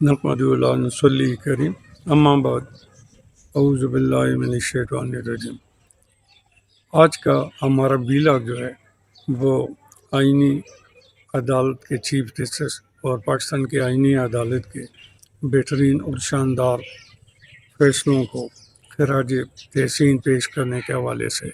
نحمد اللہ نصلی کریم اما بعد اعوذ باللہ من الشیطان الرجیم۔ آج کا ہمارا ویلاگ جو ہے وہ آئینی عدالت کے چیف جسٹس اور پاکستان کی آئینی عدالت کے بہترین اور شاندار فیصلوں کو خراج تحسین پیش کرنے کے حوالے سے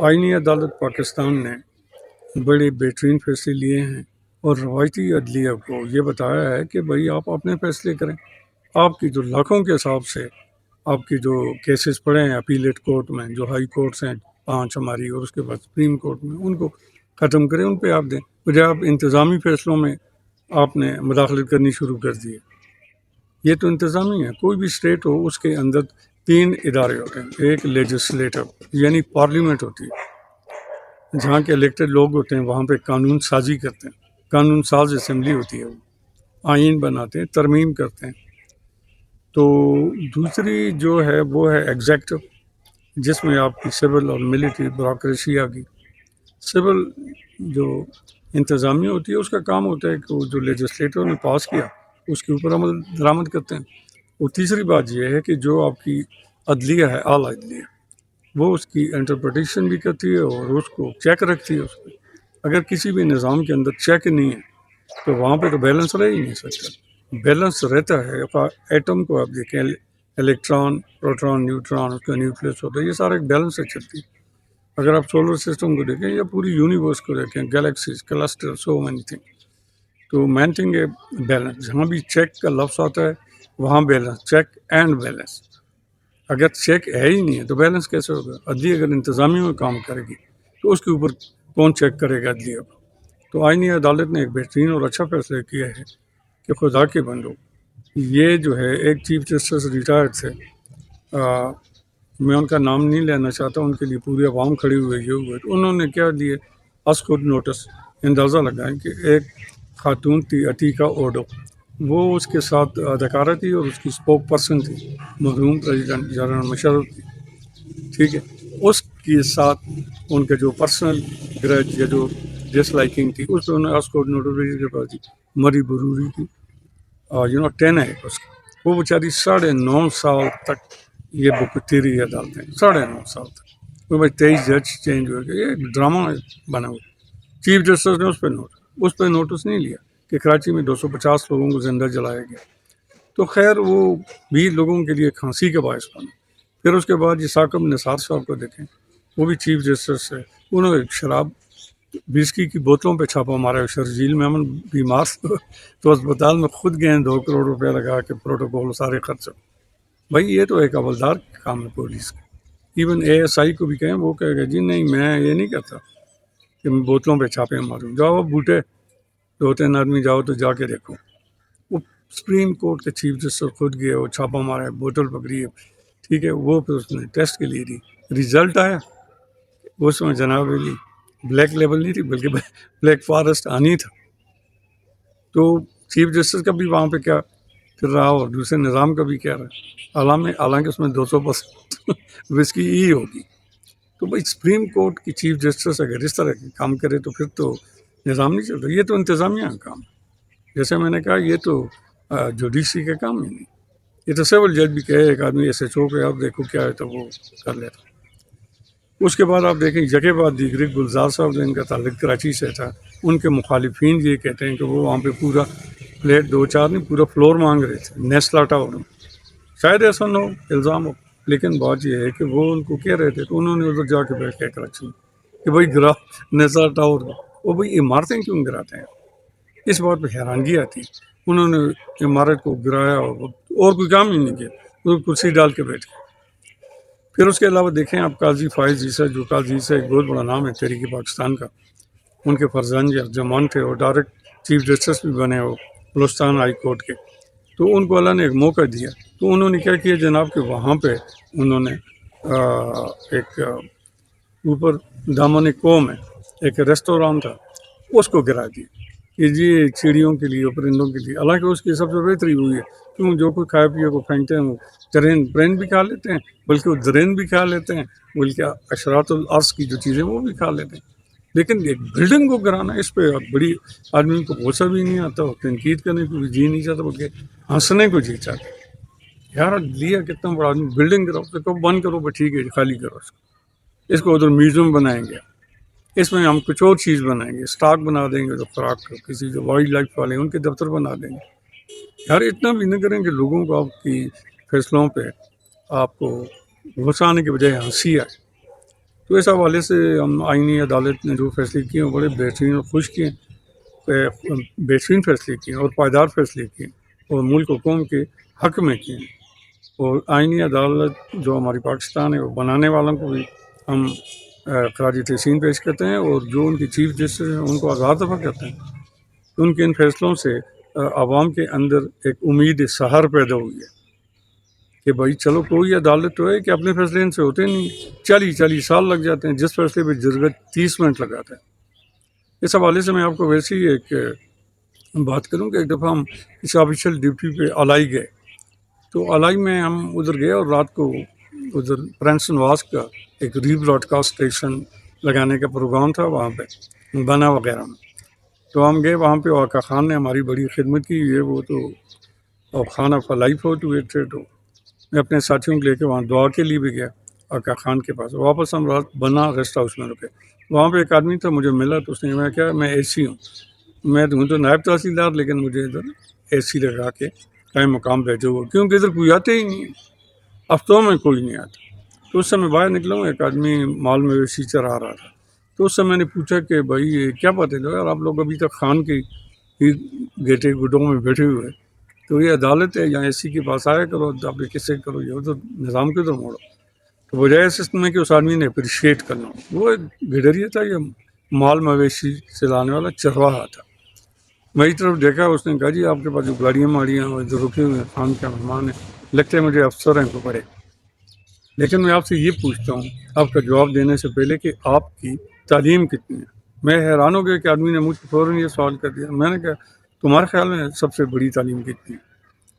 آئینی عدالت پاکستان نے بڑے بہترین فیصلے لیے ہیں اور روایتی عدلیہ کو یہ بتایا ہے کہ بھائی آپ اپنے فیصلے کریں۔ آپ کی جو لاکھوں کے حساب سے آپ کی جو کیسز پڑے ہیں اپیلیٹ کورٹ میں، جو ہائی کورٹس ہیں 5 ہماری اور اس کے بعد سپریم کورٹ میں، ان کو ختم کریں، ان پہ آپ دیں، بجائے آپ انتظامی فیصلوں میں آپ نے مداخلت کرنی شروع کر دی ہے۔ یہ تو انتظامی ہے، کوئی بھی اسٹیٹ ہو اس کے اندر 3 ادارے ہوتے ہیں۔ ایک لیجسلیٹر یعنی پارلیمنٹ ہوتی ہے، جہاں کے الیکٹڈ لوگ ہوتے ہیں، وہاں پہ قانون سازی کرتے ہیں، قانون ساز اسمبلی ہوتی ہے، وہ آئین بناتے ہیں، ترمیم کرتے ہیں۔ تو دوسری جو ہے وہ ہے ایگزیکٹو، جس میں آپ کی سول اور ملٹری بیوروکریسی آ گئی۔ سول جو انتظامیہ ہوتی ہے اس کا کام ہوتا ہے کہ وہ جو لیجسلیٹر نے پاس کیا اس کے اوپر عمل درآمد کرتے ہیں۔ اور تیسری بات یہ ہے کہ جو آپ کی عدلیہ ہے، اعلیٰ عدلیہ، وہ اس کی انٹرپریٹیشن بھی کرتی ہے اور اس کو چیک رکھتی ہے اس پہ۔ اگر کسی بھی نظام کے اندر چیک نہیں ہے تو وہاں پہ تو بیلنس رہ ہی نہیں سکتا۔ بیلنس رہتا ہے، ایٹم کو آپ دیکھیں، الیکٹران، پروٹون، نیوٹران، اس کا نیوکلس ہوتا ہے، یہ سارا ایک بیلنس سے چلتی ہے۔ اگر آپ سولر سسٹم کو دیکھیں یا پوری یونیورس کو دیکھیں، galaxies, cluster, so many thing, تو مین تھنگ ہے بیلنس۔ جہاں بھی چیک کا لفظ آتا ہے وہاں بیلنس، چیک اینڈ بیلنس۔ اگر چیک ہے ہی نہیں ہے تو بیلنس کیسے ہوگا؟ عدلیہ اگر انتظامیہ میں کام کرے گی تو اس کے اوپر کون چیک کرے گا عدلیہ کو؟ تو آئینی عدالت نے ایک بہترین اور اچھا فیصلہ کیا ہے کہ خدا کے بندو، یہ جو ہے ایک چیف جسٹس ریٹائرڈ تھے، میں ان کا نام نہیں لینا چاہتا، ان کے لیے پوری عوام کھڑی ہوئے یہ ہوئے، تو انہوں نے کیا دیے، از خود نوٹس، اندازہ لگائیں کہ ایک خاتون تھی عتیقہ اوڈو، وہ اس کے ساتھ اداکارہ تھی اور اس کی اسپوک پرسن تھی، مرحوم پریزیڈنٹ جنرل مشرف تھی، ٹھیک ہے۔ اس کے ساتھ ان کے جو پرسنل گرج یا جو ڈس لائکنگ تھی، اس پہ انہوں نے از خود نوٹس کے پاس دی، مری بروری کی 10 ہے اس کا، وہ بیچاری 9.5 سال تک یہ بکتی رہی عدالتیں، 9.5 سال تک۔ وہ بھائی 23 جج چینج ہوئے گئے، یہ ایک ڈرامہ بنا ہوا۔ چیف جسٹس نے اس پہ نوٹس نہیں لیا کہ کراچی میں 250 لوگوں کو زندہ جلایا گیا، تو خیر وہ بھی لوگوں کے لیے کھانسی کا باعث بنا۔ پھر اس کے بعد یہ ثاقب نثار صاحب کو دیکھیں، وہ بھی چیف جسٹس ہے، انہوں نے شراب وسکی کی بوتلوں پہ چھاپا مارا، شرجیل میمن بیمار تو اسپتال میں خود گئے 2 کروڑ روپے لگا کے پروٹوکول سارے خرچ۔ بھائی یہ تو ایک حوالدار کا کام ہے پولیس کا۔ ایون اے ایس آئی کو بھی کہیں، وہ کہے گا جی نہیں میں یہ نہیں کرتا کہ میں بوتلوں پہ چھاپے ماروں، جاؤ بوٹے 2-3 آدمی جاؤ تو جا کے دیکھو۔ وہ سپریم کورٹ کے چیف جسٹس خود گئے، وہ چھاپا مارا ہے، بوتل پکڑی ہے، ٹھیک ہے، وہ پھر اس نے ٹیسٹ کے لیے دی، ریزلٹ آیا اس میں جناب علی بلیک لیبل نہیں تھی بلکہ بلیک فارسٹ آنی تھا۔ تو چیف جسٹس کا بھی وہاں پہ کیا پھر رہا اور دوسرے نظام کا بھی کیا رہا، حالانکہ اس میں 200% وسکی ہی ہوگی۔ تو بھائی سپریم کورٹ کی چیف جسٹس اگر اس طرح کے کام کرے تو پھر تو نظام نہیں چلتا۔ یہ تو انتظامیہ کا کام ہے، جیسے میں نے کہا یہ تو جوڈیشری کا کام ہی نہیں۔ یہ تو سول جج بھی کہے ایک آدمی ایسے چو کے آپ دیکھو کیا ہے تو وہ کر لیتا۔ اس کے بعد آپ دیکھیں جگہ بعد دیگری گلزار صاحب جن کا تعلق کراچی سے تھا، ان کے مخالفین یہ کہتے ہیں کہ وہ وہاں پہ پورا پلیٹ 2-4 نہیں پورا فلور مانگ رہے تھے، نیسلا ٹاور میں۔ شاید ایسا نہ ہو، الزام ہو، لیکن بات یہ ہے کہ وہ ان کو کہہ رہے تھے تو انہوں نے ادھر جا کے بیٹھ کے کراچی میں کہ بھائی گرا نیسلا ٹاور، وہ بھائی عمارتیں کیوں گراتے ہیں؟ اس بات پہ حیرانگی آتی ہے۔ انہوں نے عمارت کو گرایا اور کوئی کام ہی نہیں کیا، وہ کرسی ڈال کے بیٹھ گئے۔ پھر اس کے علاوہ دیکھیں آپ قاضی فائز عیسیٰ، جو قاضی عیسیٰ ایک بہت بڑا نام ہے تحریک پاکستان کا، ان کے فرزند ارجمان تھے اور ڈائریکٹ چیف جسٹس بھی بنے وہ بلوچستان ہائی کورٹ کے، تو ان کو اللہ نے ایک موقع دیا، تو انہوں نے کیا کیا جناب کہ وہاں پہ انہوں نے ایک اوپر دامن قوم ہے ایک ریسٹوران تھا، اس کو گرا دیا کہ جی چڑیوں کے لیے، پرندوں کے لیے، حالانکہ اس کی سب سے بہتری ہوئی ہے، کیوں جو کوئی کھائے پیے کو پھینکتے ہیں وہ پرند بھی کھا لیتے ہیں، بلکہ وہ درند بھی کھا لیتے ہیں، بلکہ اشراط الارض کی جو چیزیں وہ بھی کھا لیتے ہیں۔ لیکن ایک بلڈنگ کو گرانا، اس پہ بڑی آدمی کو غصہ بھی نہیں آتا اور تنقید کرنے کو بھی جی نہیں چاہتا، بلکہ ہنسنے کو جی چاہتا ہے۔ یار لیا کتنا بڑا آدمی، بلڈنگ کراؤ تو کب بند کرو، بس ٹھیک ہے خالی کرو اس کو ادھر میوزیم بنائیں گے، اس میں ہم کچھ اور چیز بنائیں گے، اسٹاک بنا دیں گے، جو خوراک کا کسی جو وائلڈ لائف والے ہیں ان کے دفتر بنا دیں گے۔ یار اتنا بھی نہ کریں کہ لوگوں کو آپ کی فیصلوں پہ آپ کو غصہ آنے کے بجائے ہنسی آئے۔ تو اس حوالے سے ہم آئینی عدالت نے جو فیصلے کیے ہیں بڑے بہترین اور خوش کیے ہیں، بہترین فیصلے کیے ہیں اور پائیدار فیصلے کیے ہیں اور ملک و قوم کے حق میں کیے ہیں۔ اور آئینی عدالت جو ہماری پاکستان ہے وہ بنانے والوں کو بھی ہم خراج تحسین پیش کرتے ہیں، اور جو ان کی چیف جسٹس ہیں ان کو آزاد دفع کرتے ہیں۔ ان کے ان فیصلوں سے عوام کے اندر ایک امید سحر پیدا ہوئی ہے کہ بھائی چلو کوئی عدالت تو ہے کہ اپنے فیصلے ان سے ہوتے نہیں، 40 سال لگ جاتے ہیں، جس فیصلے پہ جرگت 30 منٹ لگاتا ہے۔ اس حوالے سے میں آپ کو ویسے ہی ایک بات کروں کہ ایک دفعہ ہم اس آفیشیل ڈیوٹی پہ الائی گئے، تو الائی میں ہم ادھر گئے اور رات کو ادھر پرنس نواز کا ایک ری براڈ کاسٹ اسٹیشن لگانے کا پروگرام تھا وہاں پہ بنا وغیرہ میں۔ تو ہم گئے وہاں پہ، آقا خان نے ہماری بڑی خدمت کی ہے، وہ تو اور خان آف لائف ہو تو میں اپنے ساتھیوں کو لے کے وہاں دعا کے لیے بھی گیا آقا خان کے پاس۔ واپس ہم رات بنا ریسٹ ہاؤس میں رکے، وہاں پہ ایک آدمی تھا مجھے ملا، تو اس نے میں کیا میں اے سی ہوں، میں ہوں تو نائب تحصیلدار، لیکن مجھے ادھر اے سی لگا کے قائم مقام بیٹھے ہوئے، کیونکہ ادھر کوئی آتے ہی نہیں، ہفتوں میں کوئی نہیں آتا۔ تو اس سے میں باہر نکلا ہوں، ایک آدمی مال مویشی چرا رہا تھا، تو اس سے میں نے پوچھا کہ بھائی یہ کیا بات ہے یار، آپ لوگ ابھی تک خان کے ہی گیٹے گڈوں میں بیٹھے ہوئے، تو یہ عدالت ہے، یہاں اے سی کے پاس آیا کرو، آپ یہ کس سے کرو، یہ ادھر نظام کے ادھر موڑو۔ تو بجائے سسٹم میں کہ اس آدمی نے اپریشیٹ کرنا، وہ ایک گڈریا تھا، یہ مال مویشی سے لانے والا چرواہا تھا۔ میری طرف دیکھا، اس نے کہا جی آپ کے پاس جو گاڑیاں ماڑیاں ادھر رکے ہوئے ہیں، خان کا مہمان ہے، لگتے ہیں مجھے افسر ہیں کو بڑے، لیکن میں آپ سے یہ پوچھتا ہوں آپ کا جواب دینے سے پہلے کہ آپ کی تعلیم کتنی ہے؟ میں حیران ہو گیا کہ آدمی نے مجھ سے فوراً یہ سوال کر دیا۔ میں نے کہا تمہارے خیال میں سب سے بڑی تعلیم کتنی ہے؟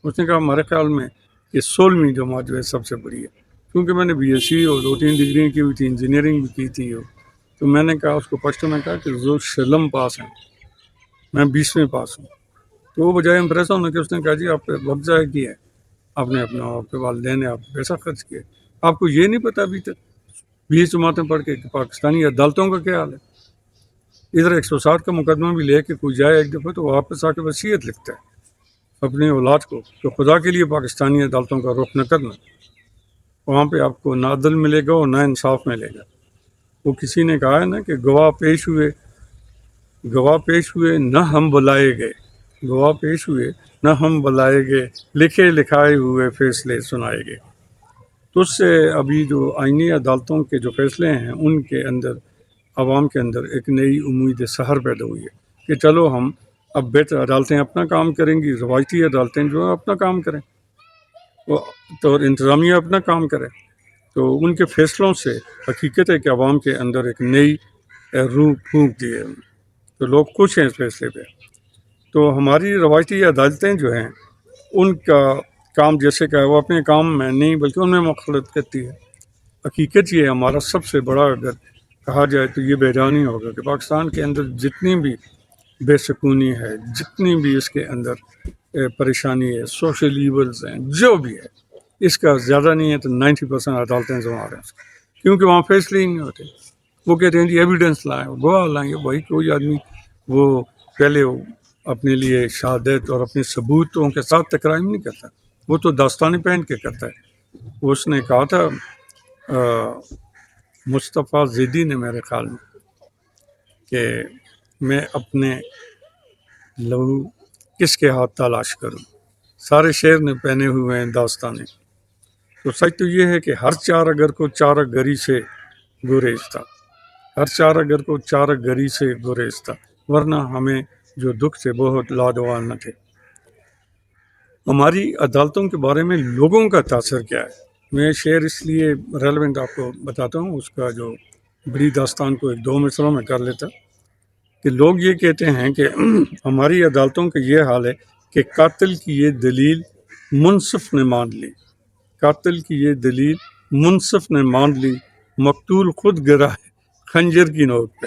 اس نے کہا ہمارے خیال میں یہ 16ویں جماعت جو ہے سب سے بڑی ہے، کیونکہ میں نے بی ایس سی اور 2-3 ڈگریاں کی ہوئی تھی، انجینئرنگ بھی کی تھی، تو میں نے کہا اس کو پشتو میں کہا کہ جو شلم پاس ہیں، میں 20ویں پاس ہوں۔ تو وہ بجائے امپریس ہونے کے اس نے کہا جی آپ نے وقت ضائع کیا ہے، آپ نے اپنا آپ کے والدین نے آپ کو پیسہ خرچ کیا، آپ کو یہ نہیں پتا ابھی تک 20 جماعتیں پڑھ کے کہ پاکستانی عدالتوں کا کیا حال ہے۔ ادھر 107 کا مقدمہ بھی لے کے کوئی جائے ایک دفعہ تو واپس آ کے وصیت لکھتا ہے اپنی اولاد کو کہ خدا کے لیے پاکستانی عدالتوں کا رخ نہ کرنا، وہاں پہ آپ کو نہ عدل ملے گا اور نہ انصاف ملے گا۔ وہ کسی نے کہا ہے نا کہ گواہ پیش ہوئے نہ ہم بلائے گئے، گواہ پیش ہوئے نہ ہم بلائے گئے، لکھے لکھائے ہوئے فیصلے سنائے گئے۔ تو اس سے ابھی جو آئینی عدالتوں کے جو فیصلے ہیں ان کے اندر عوام کے اندر ایک نئی امید سحر پیدا ہوئی ہے کہ چلو ہم اب بہتر عدالتیں اپنا کام کریں گی، روایتی عدالتیں جو ہیں اپنا کام کریں، تو انتظامیہ اپنا کام کرے، تو ان کے فیصلوں سے حقیقت ہے کہ عوام کے اندر ایک نئی روح پھونک دی ہے، تو لوگ خوش ہیں اس فیصلے پہ۔ تو ہماری روایتی عدالتیں جو ہیں ان کا کام جیسے کہ وہ اپنے کام میں نہیں بلکہ ان میں مداخلت کرتی ہے۔ حقیقت یہ ہمارا سب سے بڑا اگر کہا جائے تو یہ بیدانی ہوگا کہ پاکستان کے اندر جتنی بھی بے سکونی ہے، جتنی بھی اس کے اندر پریشانی ہے، سوشل ایولز ہیں، جو بھی ہے، اس کا زیادہ نہیں ہے تو 90% عدالتیں ذمہ ہیں، کیونکہ وہاں فیصلے ہی نہیں ہوتے۔ وہ کہتے ہیں جی ایویڈنس لائیں، گواہ لائیں، بھائی کوئی آدمی وہ پہلے اپنے لیے شہادت اور اپنے ثبوتوں کے ساتھ تکرائم نہیں کرتا، وہ تو داستانیں پہن کے کرتا ہے۔ اس نے کہا تھا مصطفیٰ زیدی نے میرے خیال میں کہ میں اپنے لہو کس کے ہاتھ تلاش کروں، سارے شعر نے پہنے ہوئے ہیں داستانیں۔ تو سچ تو یہ ہے کہ ہر چار اگر کو چارہ گری سے گریزتا، ہر چار اگر کو چارہ گری سے گریزتا، ورنہ ہمیں جو دکھ سے بہت لادوا نہ تھے۔ ہماری عدالتوں کے بارے میں لوگوں کا تاثر کیا ہے؟ میں شعر اس لیے ریلیونٹ آپ کو بتاتا ہوں، اس کا جو بڑی داستان کو 1-2 مصروں میں کر لیتا کہ لوگ یہ کہتے ہیں کہ ہماری عدالتوں کا یہ حال ہے کہ قاتل کی یہ دلیل منصف نے مان لی، قاتل کی یہ دلیل منصف نے مان لی، مقتول خود گرا ہے خنجر کی نوک پہ۔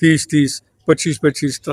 25